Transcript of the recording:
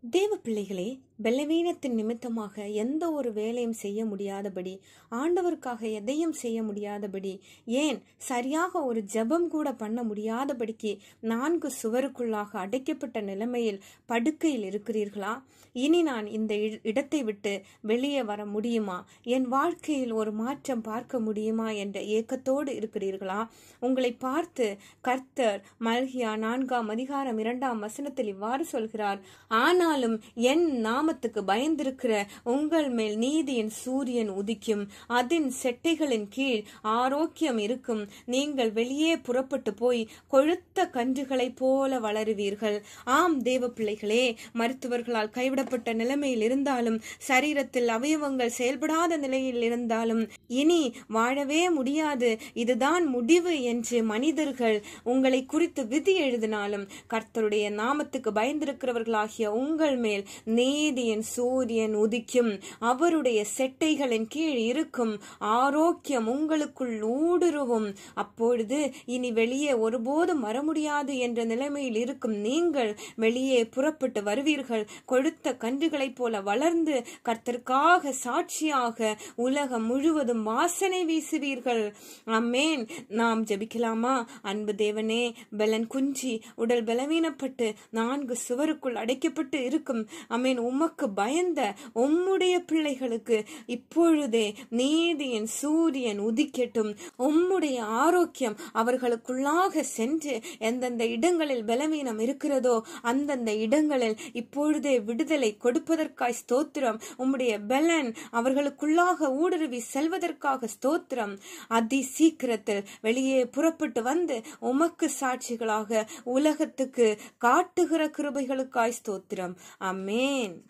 தேவ பிள்ளைகளே, பலவீனத்தின் நிமித்தமாக எந்த ஒரு வேலையும் செய்ய முடியாதபடி, ஆண்டவருக்காக எதையும் செய்ய முடியாதபடி, ஏன் சரியாக ஒரு ஜெபம் கூட பண்ண முடியாதபடிக்கு 4 சுவருக்குள்ளாக அடைக்கப்பட்ட நிலைமையில் படுக்கையில் இருக்கிறீர்களா? இனி நான் இந்த இடத்தை விட்டு வெளியே வர முடியுமா? என் வாழ்க்கையில் ஒரு மாற்றம் பார்க்க முடியுமா என்ற ஏக்கத்தோடு இருக்கிறீர்களா? உங்களை பார்த்து கர்த்தர் மல்கியா 4:2 இவ்வாறு சொல்கிறார், ஆனாலும் என் நாமத்துக்கு பயந்திருக்கிற உங்கள் மேல் நீதியின் சூரியன் உதிக்கும், அதன் செட்டைகளின் கீழ் ஆரோக்கியம் இருக்கும். நீங்கள் வெளியே புறப்பட்டு போய் கொழுத்த கன்றுகளைப் போல வளருவீர்கள். ஆம் தேவ பிள்ளைகளே, மருத்துவர்களால் கைவிடப்பட்ட நிலைமையில் இருந்தாலும், சரீரத்தில் அவயவங்கள் செயல்படாத நிலையில் இருந்தாலும், இனி வாழவே முடியாது, இதுதான் முடிவு என்று மனிதர்கள் உங்களை குறித்து விதி எழுதினாலும், கர்த்தருடைய நாமத்துக்கு பயந்திருக்கிறவர்களாகிய உங்கள் மேல் நீதியின் சூரியன் உதிக்கும், அவருடைய செட்டைகளின் கீழ் இருக்கும் ஆரோக்கியம் உங்களுக்குள் ஊடுருவும். அப்பொழுது இனி வெளியே ஒருபோதும் வர முடியாது என்ற நிலைமையில் இருக்கும் நீங்கள் வெளியே புறப்பட்டு வருவீர்கள். கொழுத்த கன்றுகளைப் போல வளர்ந்து கர்த்தருக்காக சாட்சியாக உலகம் முழுவதும் வாசனை வீசுவீர்கள். ஆமென். நாம் ஜெபிக்கலாமா? அன்பு தேவனே, பலன் குன்றி உடல் பலவீனப்பட்டு 4 சுவருக்குள் அடைக்கப்பட்டு இருக்கும் ஆமென் உமக்கு பயந்த உம்முடைய பிள்ளைகளுக்கு இப்பொழுதே நீதியின் சூரியன் உதிக்கட்டும். உம்முடைய ஆரோக்கியம் அவர்களுக்குள்ளாக சென்று எந்தெந்த இடங்களில் பலவீனம் இருக்கிறதோ அந்தந்த இடங்களில் இப்பொழுதே விடுதலை கொடுப்பதற்காய் ஸ்தோத்திரம். உம்முடைய பலன் அவர்களுக்குள்ளாக ஊடுருவி செல்வதற்காக ஸ்தோத்திரம். அதி சீக்கிரத்தில் வெளியே புறப்பட்டு வந்து உமக்கு சாட்சிகளாக உலகத்துக்கு காட்டுகிற கிருபைகளுக்காய் ஸ்தோத்திரம். ஆமென்.